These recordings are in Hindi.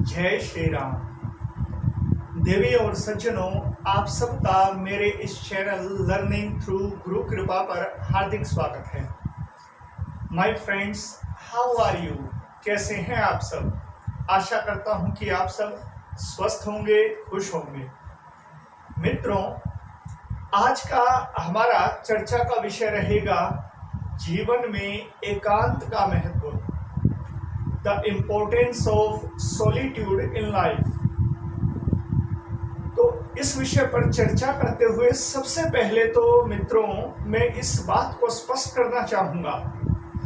जय श्री राम। देवी और सज्जनों, आप सबका मेरे इस चैनल लर्निंग थ्रू गुरु कृपा पर हार्दिक स्वागत है। My friends, how are you? कैसे हैं आप सब? आशा करता हूं कि आप सब स्वस्थ होंगे, खुश होंगे। मित्रों, आज का हमारा चर्चा का विषय रहेगा जीवन में एकांत का महत्व, the importance of solitude in life. तो इस विषय पर चर्चा करते हुए सबसे पहले तो मित्रों, मैं इस बात को स्पष्ट करना चाहूंगा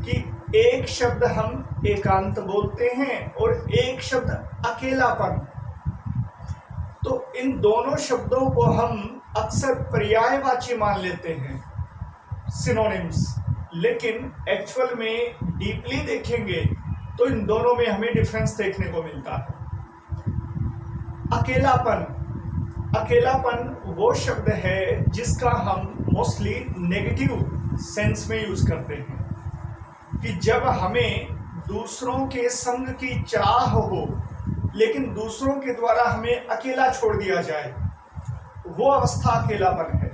कि एक शब्द हम एकांत बोलते हैं और एक शब्द अकेलापन। तो इन दोनों शब्दों को हम अक्सर पर्यायवाची मान लेते हैं, सिनोनिम्स, लेकिन एक्चुअल में डीपली देखेंगे तो इन दोनों में हमें डिफरेंस देखने को मिलता है। अकेलापन वो शब्द है जिसका हम मोस्टली नेगेटिव सेंस में यूज करते हैं कि जब हमें दूसरों के संग की चाह हो लेकिन दूसरों के द्वारा हमें अकेला छोड़ दिया जाए, वो अवस्था अकेलापन है।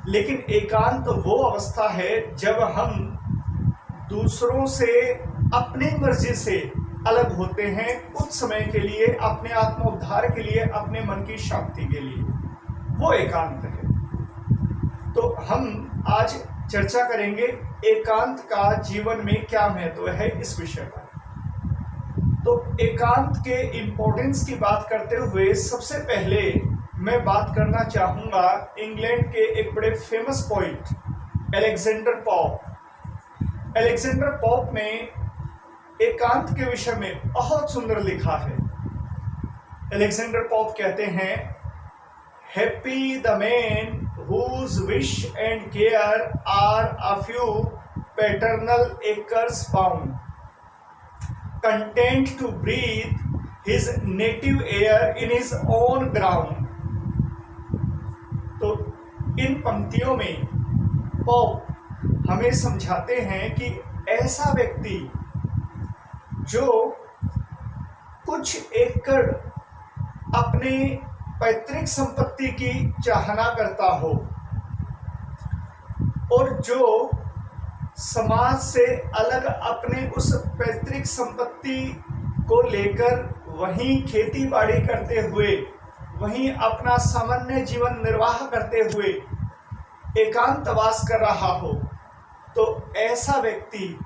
लेकिन एकांत वो अवस्था है जब हम दूसरों से अपनी मर्जी से अलग होते हैं कुछ समय के लिए, अपने आत्मोद्धार के लिए, अपने मन की शांति के लिए। वो एकांत है। तो हम आज चर्चा करेंगे एकांत का जीवन में क्या महत्व है इस विषय पर। तो एकांत के इम्पोर्टेंस की बात करते हुए सबसे पहले मैं बात करना चाहूंगा इंग्लैंड के एक बड़े famous poet Alexander Pope. Alexander Pope ने एकांत के विषय में बहुत सुंदर लिखा है। अलेक्जेंडर पॉप कहते हैं, happy the man whose wish and care are a few paternal acres bound, content to breathe his native air in his own ground। तो इन पंक्तियों में पॉप हमें समझाते हैं कि ऐसा व्यक्ति जो कुछ एकड़ अपने पैतृक संपत्ति की चाहना करता हो और जो समाज से अलग अपने उस पैतृक संपत्ति को लेकर वहीं खेती बाड़ी करते हुए, वहीं अपना सामान्य जीवन निर्वाह करते हुए एकांतवास कर रहा हो, तो ऐसा व्यक्ति,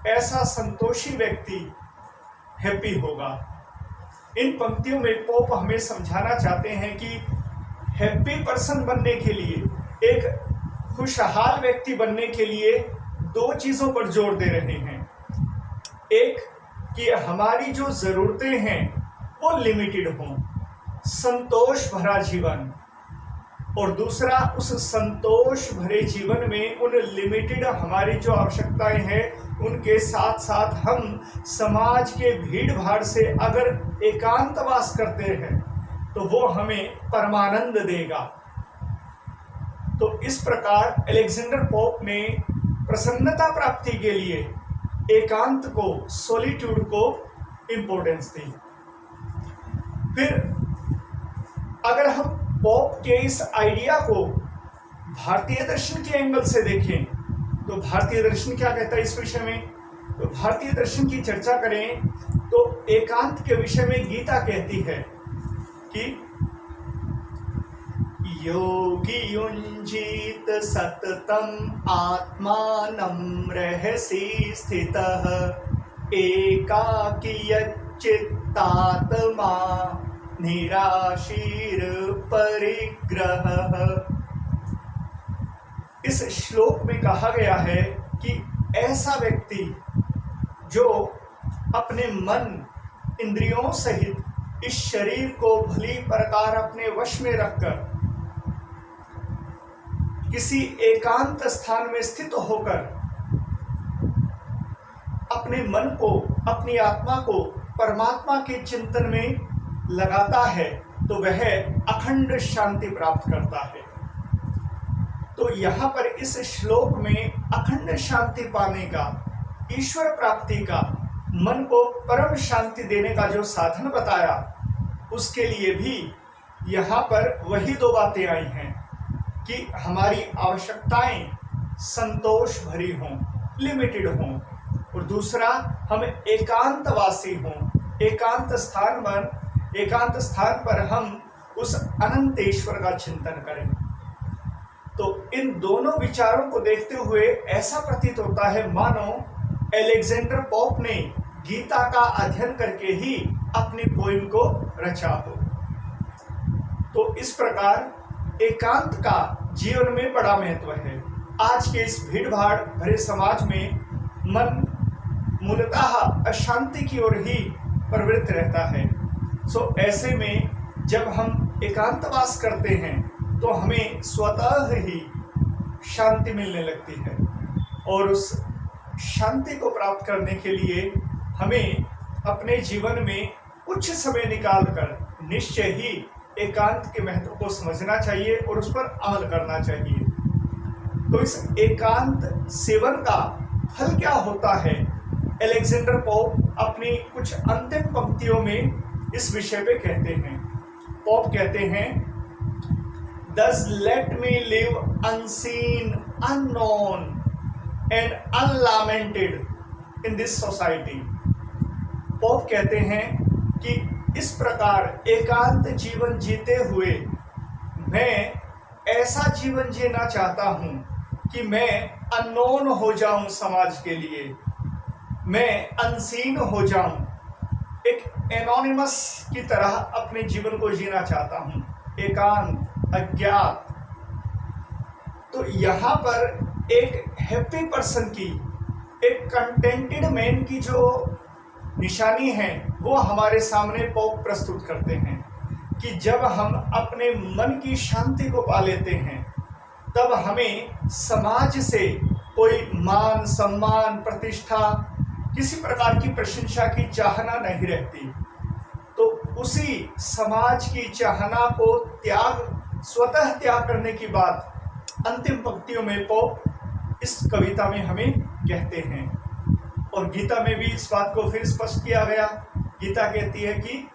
ऐसा संतोषी व्यक्ति हैप्पी होगा। इन पंक्तियों में पोप हमें समझाना चाहते हैं कि हैप्पी पर्सन बनने के लिए, एक खुशहाल व्यक्ति बनने के लिए दो चीजों पर जोर दे रहे हैं। एक कि हमारी जो जरूरतें हैं वो लिमिटेड हों, संतोष भरा जीवन, और दूसरा उस संतोष भरे जीवन में उन लिमिटेड हमारी जो आवश्यकताएं हैं उनके साथ साथ हम समाज के भीड़ भाड़ से अगर एकांतवास करते हैं तो वो हमें परमानंद देगा। तो इस प्रकार अलेक्जेंडर पोप ने प्रसन्नता प्राप्ति के लिए एकांत को, सॉलिट्यूड को इम्पोर्टेंस दी। फिर अगर हम पॉप के इस आइडिया को भारतीय दर्शन के एंगल से देखें तो भारतीय दर्शन क्या कहता है इस विषय में। तो भारतीय दर्शन की चर्चा करें तो एकांत के विषय में गीता कहती है कि योगी युंजीत सततम आत्मानं रहसि स्थितः एकाकी चित्तात्मा निराशीर परिग्रह। इस श्लोक में कहा गया है कि ऐसा व्यक्ति जो अपने मन, इंद्रियों सहित इस शरीर को भली प्रकार अपने वश में रखकर किसी एकांत स्थान में स्थित होकर अपने मन को, अपनी आत्मा को परमात्मा के चिंतन में लगाता है तो वह अखंड शांति प्राप्त करता है। तो यहाँ पर इस श्लोक में अखंड शांति पाने का, ईश्वर प्राप्ति का मन को परम शांति देने का जो साधन बताया, उसके लिए भी यहाँ पर वही दो बातें आई हैं कि हमारी आवश्यकताएं संतोष भरी हों, लिमिटेड हों, और दूसरा हम एकांतवासी हों, एकांत स्थान पर हम उस अनंतेश्वर का चिंतन करें। तो इन दोनों विचारों को देखते हुए ऐसा प्रतीत होता है मानो अलेक्जेंडर पोप ने गीता का अध्ययन करके ही अपनी पोइम को रचा हो। तो इस प्रकार एकांत का जीवन में बड़ा महत्व है। आज के इस भीड़भाड़ भरे समाज में मन मूलतः अशांति की ओर ही प्रवृत्त रहता है। सो ऐसे में जब हम एकांतवास करते हैं तो हमें स्वतः ही शांति मिलने लगती है, और उस शांति को प्राप्त करने के लिए हमें अपने जीवन में कुछ समय निकालकर निश्चय ही एकांत के महत्व को समझना चाहिए और उस पर अमल करना चाहिए। तो इस एकांत सेवन का फल क्या होता है, अलेक्जेंडर पोप अपनी कुछ अंतिम पंक्तियों में इस विषय पे कहते हैं। पोप कहते हैं, Thus let me live unseen, unknown and unlamented in this society. Pope कहते हैं कि इस प्रकार एकांत जीवन जीते हुए मैं ऐसा जीवन जीना चाहता हूँ कि मैं अननोन हो जाऊं समाज के लिए, मैं अनसीन हो जाऊं, एक एनोनिमस की तरह अपने जीवन को जीना चाहता हूँ, एकांत, अज्ञात। तो यहाँ पर एक हैप्पी पर्सन की, एक कंटेंटेड मैन की जो निशानी है वो हमारे सामने पोप प्रस्तुत करते हैं कि जब हम अपने मन की शांति को पा लेते हैं तब हमें समाज से कोई मान सम्मान प्रतिष्ठा किसी प्रकार की प्रशंसा की चाहना नहीं रहती। तो उसी समाज की चाहना को स्वतः त्याग करने की बात अंतिम पंक्तियों में पोप इस कविता में हमें कहते हैं। और गीता में भी इस बात को फिर स्पष्ट किया गया। गीता कहती है कि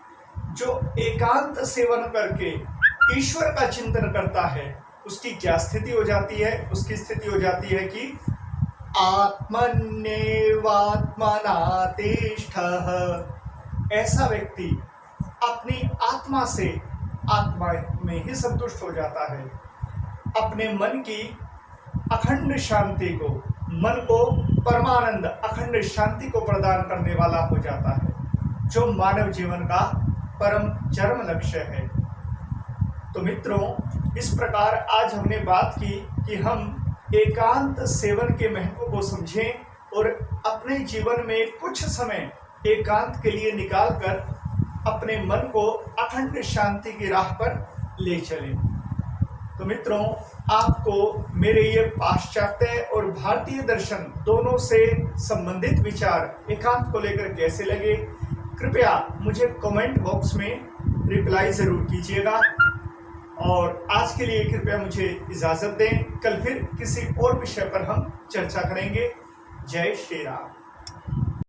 जो एकांत सेवन करके ईश्वर का चिंतन करता है उसकी क्या स्थिति हो जाती है, उसकी स्थिति हो जाती है कि आत्मन्येवात्मना तिष्ठः। ऐसा व्यक्ति अपनी आत्मा से आत्मा में ही संतुष्ट हो जाता है, अपने मन की अखंड शांति को, मन को परमानंद अखंड शांति को प्रदान करने वाला हो जाता है, जो मानव जीवन का परम चरम लक्ष्य है। तो मित्रों, इस प्रकार आज हमने बात की कि हम एकांत सेवन के महत्व को समझें और अपने जीवन में कुछ समय एकांत के लिए निकालकर अपने मन को अखंड शांति की राह पर ले चलें। तो मित्रों, आपको मेरे ये पाश्चात्य और भारतीय दर्शन दोनों से संबंधित विचार एकांत को लेकर कैसे लगे, कृपया मुझे कमेंट बॉक्स में रिप्लाई ज़रूर कीजिएगा। और आज के लिए कृपया मुझे इजाज़त दें। कल फिर किसी और विषय पर हम चर्चा करेंगे। जय श्री राम।